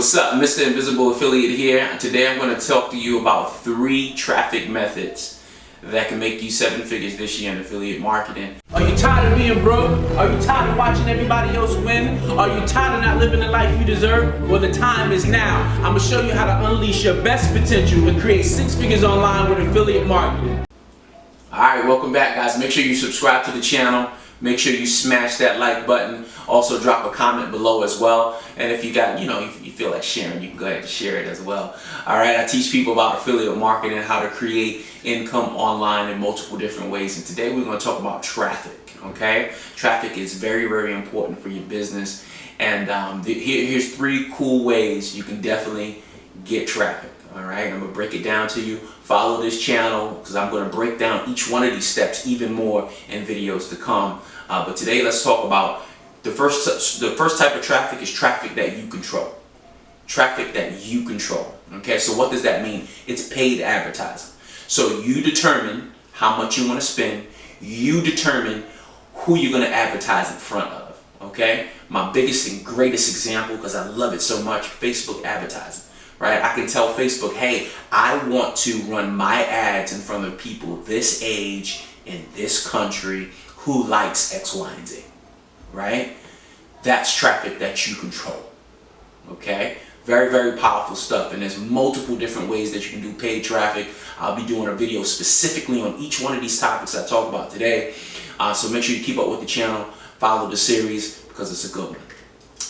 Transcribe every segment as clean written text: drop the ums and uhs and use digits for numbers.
What's up, Mr. Invisible Affiliate here. Today I'm going to talk to you about 3 traffic methods that can make you 7 figures this year in affiliate marketing. Are you tired of being broke? Are you tired of watching everybody else win? Are you tired of not living the life you deserve? Well, the time is now. I'm going to show you how to unleash your best potential and create 6 figures online with affiliate marketing. Alright, welcome back, guys. Make sure you subscribe to the channel. Make sure you smash that like button. Also drop a comment below as well. And if you got, if you feel like sharing, you can go ahead and share it as well. Alright, I teach people about affiliate marketing, how to create income online in multiple different ways. And today we're going to talk about traffic, okay? Traffic is very, very important for your business. And here's 3 cool ways you can definitely get traffic. Alright, I'm going to break it down to you. Follow this channel because I'm going to break down each one of these steps even more in videos to come. But today let's talk about the first type of traffic is traffic that you control. Traffic that you control. Okay, so what does that mean? It's paid advertising. So you determine how much you want to spend. You determine who you're going to advertise in front of. Okay, my biggest and greatest example, because I love it so much, Facebook advertising. Right? I can tell Facebook, hey, I want to run my ads in front of people this age in this country who likes X, Y, and Z. Right? That's traffic that you control. Okay? Very, very powerful stuff. And there's multiple different ways that you can do paid traffic. I'll be doing a video specifically on each one of these topics I talk about today. So make sure you keep up with the channel. Follow the series because it's a good one.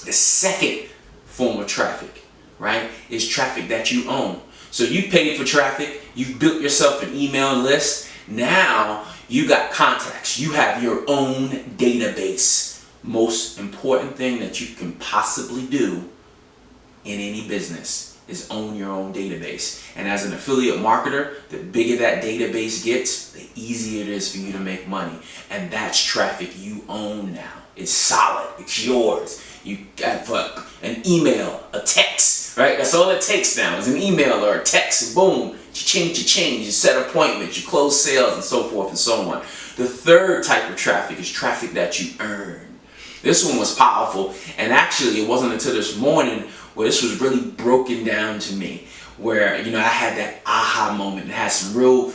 The second form of traffic, right, is traffic that you own. So you paid for traffic, you've built yourself an email list, now you got contacts, you have your own database. Most important thing that you can possibly do in any business is own your own database. And as an affiliate marketer, the bigger that database gets, the easier it is for you to make money. And that's traffic you own now. It's solid, it's yours. You got an email, a text, right? That's all it takes now is an email or a text. Boom, you change, you set appointments, you close sales, and so forth and so on. The third type of traffic is traffic that you earn. This one was powerful, and actually it wasn't until this morning where this was really broken down to me, where I had that aha moment and had some real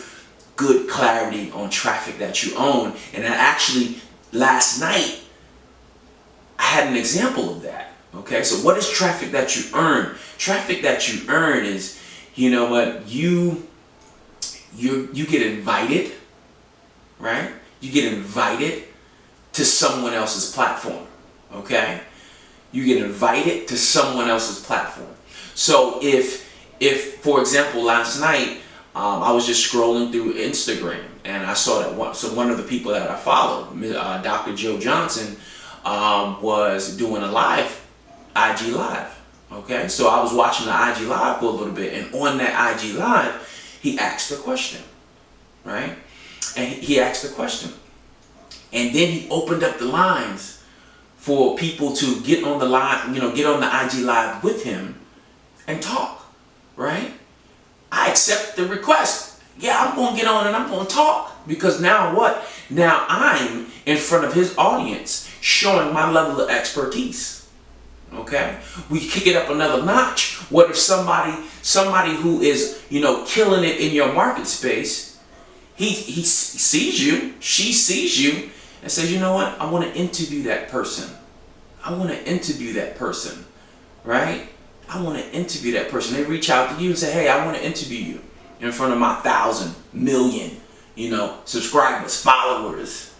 good clarity on traffic that you own. And I actually last night I had an example of that. Okay, so what is traffic that you earn? Traffic that you earn is, you get invited, right? You get invited to someone else's platform. Okay, you get invited to someone else's platform. So if for example last night I was just scrolling through Instagram and I saw that one of the people that I follow, Dr. Joe Johnson, was doing a IG live. Okay, so I was watching the IG live for a little bit, and on that IG live he asked a question, right? And he asked a question, and then he opened up the lines for people to get on the line, get on the IG live with him and talk, right? I accept the request. Yeah, I'm going to get on and I'm going to talk, because now what? Now I'm in front of his audience showing my level of expertise. Okay? We kick it up another notch. What if somebody who is, killing it in your market space, he sees you, she sees you, and says, you know what? I want to interview that person. I want to interview that person, right? I want to interview that person. They reach out to you and say, hey, I want to interview you in front of my 1,000, million, subscribers, followers.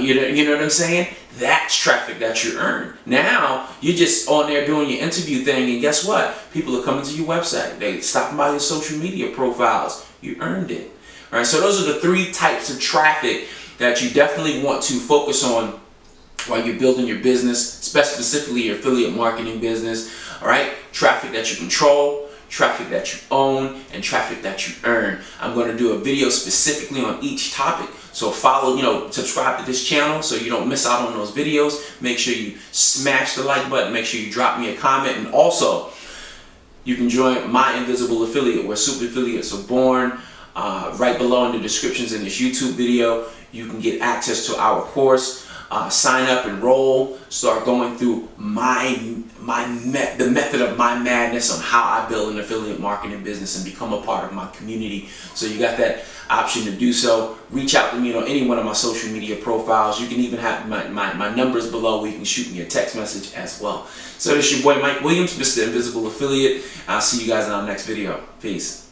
You know what I'm saying? That's traffic that you earn. Now you're just on there doing your interview thing, and guess what? People are coming to your website. They stopping by your social media profiles. You earned it. All right. So those are the 3 types of traffic that you definitely want to focus on while you're building your business, specifically your affiliate marketing business. All right. Traffic that you control, traffic that you own, and traffic that you earn. I'm going to do a video specifically on each topic. So follow, subscribe to this channel so you don't miss out on those videos. Make sure you smash the like button. Make sure you drop me a comment. And also, you can join my Invisible Affiliate, where super affiliates are born. Right below in the descriptions in this YouTube video, you can get access to our course. sign up, enroll, start going through the method of my madness on how I build an affiliate marketing business and become a part of my community. So you got that option to do so. Reach out to me on any one of my social media profiles. You can even have my numbers below where you can shoot me a text message as well. So this is your boy Mike Williams, Mr. Invisible Affiliate. I'll see you guys in our next video. Peace.